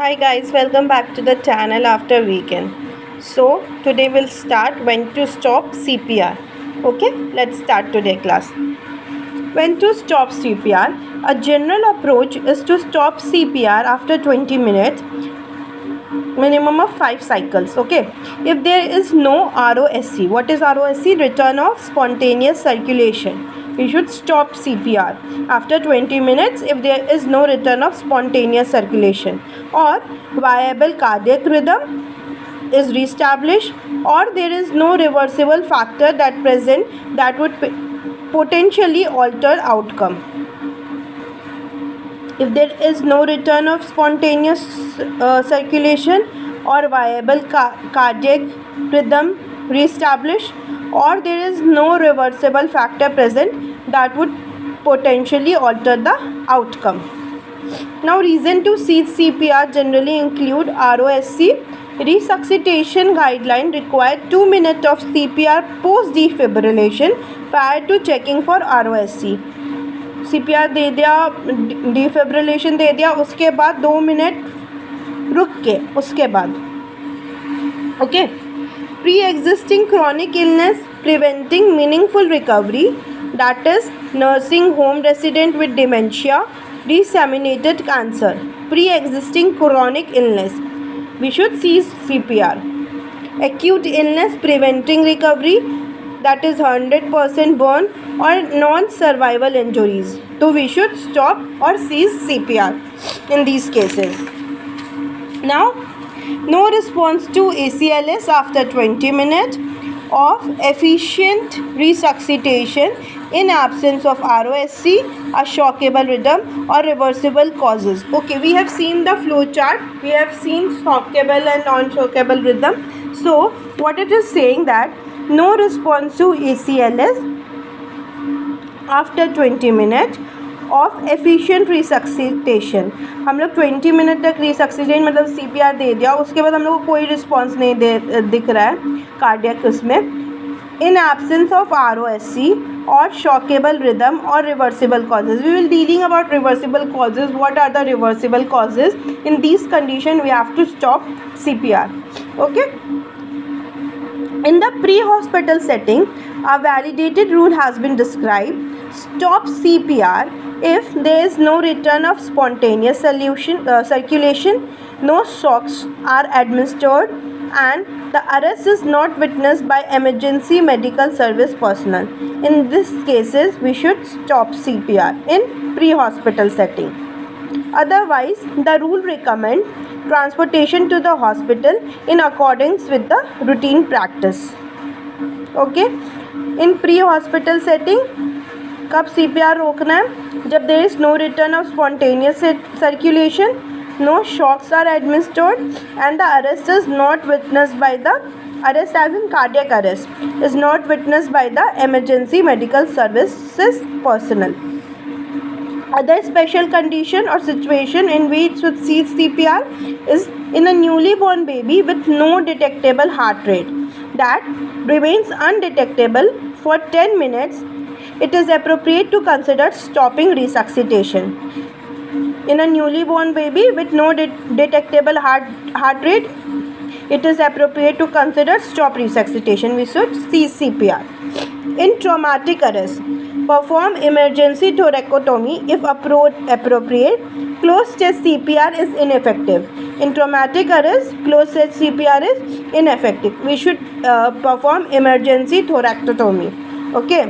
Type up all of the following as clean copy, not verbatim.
Hi guys, welcome back to the channel after weekend. So today we'll start when to stop CPR. Okay, let's start today class. When to stop CPR, a general approach is to stop CPR after 20 minutes, minimum of 5 cycles. Okay, if there is no ROSC, what is ROSC? Return of spontaneous circulation. We should stop CPR after 20 minutes if there is no return of spontaneous circulation, or viable cardiac rhythm is reestablished, or there is no reversible factor that present that would potentially alter outcome. If there is no return of spontaneous circulation or viable cardiac rhythm reestablished, or there is no reversible factor present that would potentially alter the outcome. Now, reason to cease CPR generally include ROSC. Resuscitation guideline require 2 minutes of CPR post defibrillation prior to checking for ROSC. CPR दे दिया, defibrillation दे दिया, उसके बाद 2 minute रुक के उसके बाद okay. Pre existing chronic illness preventing meaningful recovery, that is nursing home resident with dementia, disseminated cancer, pre-existing chronic illness, we should cease CPR. Acute illness preventing recovery, that is 100% burn or non-survival injuries, so we should stop or cease CPR in these cases. Now, no response to ACLS after 20 minutes of efficient resuscitation in absence of ROSC, a shockable rhythm or reversible causes. Okay, we have seen the flow chart. We have seen shockable and non-shockable rhythm. So what it is saying that no response to ACLS after 20 minutes of efficient resuscitation. हम लोग 20 minute तक resuscitation मतलब CPR दे दिया, उसके बाद हम लोग को कोई रिस्पॉन्स नहीं दिख रहा है कार्डियक उसमें. इन एब्सेंस ऑफ ROSC और शॉकेबल रिदम और reversible causes. We will dealing about reversible causes. What are the reversible causes? In this condition we have to stop CPR. Okay. In the pre-hospital setting, a validated rule has been described. Stop CPR if there is no return of spontaneous circulation, no shocks are administered, and the arrest is not witnessed by emergency medical service personnel. In these cases, we should stop CPR in pre-hospital setting. Otherwise, the rule recommends transportation to the hospital in accordance with the routine practice. Okay, in pre-hospital setting कब CPR रोकना है? जब there is no return of spontaneous circulation, no shocks are administered, and the arrest is not witnessed by the arrest as in cardiac arrest is not witnessed by the emergency medical services personnel. Other special condition or situation in which should cease CPR is in a newly born baby with no detectable heart rate that remains undetectable for 10 minutes. It is appropriate to consider stopping resuscitation. In a newly born baby with no detectable heart rate, it is appropriate to consider stop resuscitation. We should cease CPR. In traumatic arrest, perform emergency thoracotomy if appropriate. Closed chest CPR is ineffective. In traumatic arrest, closed chest CPR is ineffective. We should perform emergency thoracotomy. Okay.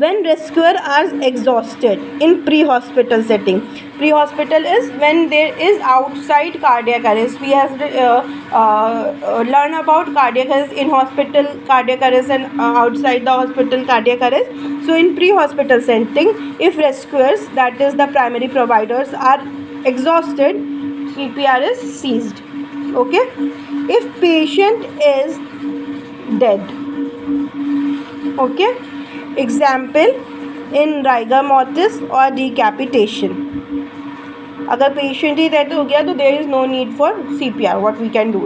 When rescuer are exhausted in pre-hospital setting. Pre-hospital is when there is outside cardiac arrest. We have learn about cardiac arrest in hospital cardiac arrest and outside the hospital cardiac arrest. So in pre-hospital setting, if rescuers, that is the primary providers, are exhausted, CPR is ceased. Okay. If patient is dead. Okay. Example in rigor mortis और decapitation. अगर patient ही death हो गया तो there is no need for CPR. What we can do?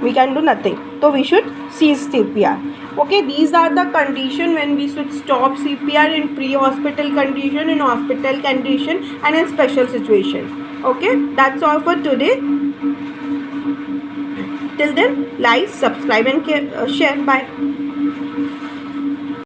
We can do nothing. तो we should cease CPR. Okay, these are the condition when we should stop CPR in pre-hospital condition, in hospital condition, and in special situation. Okay, that's all for today. Till then, like, subscribe and share. Bye.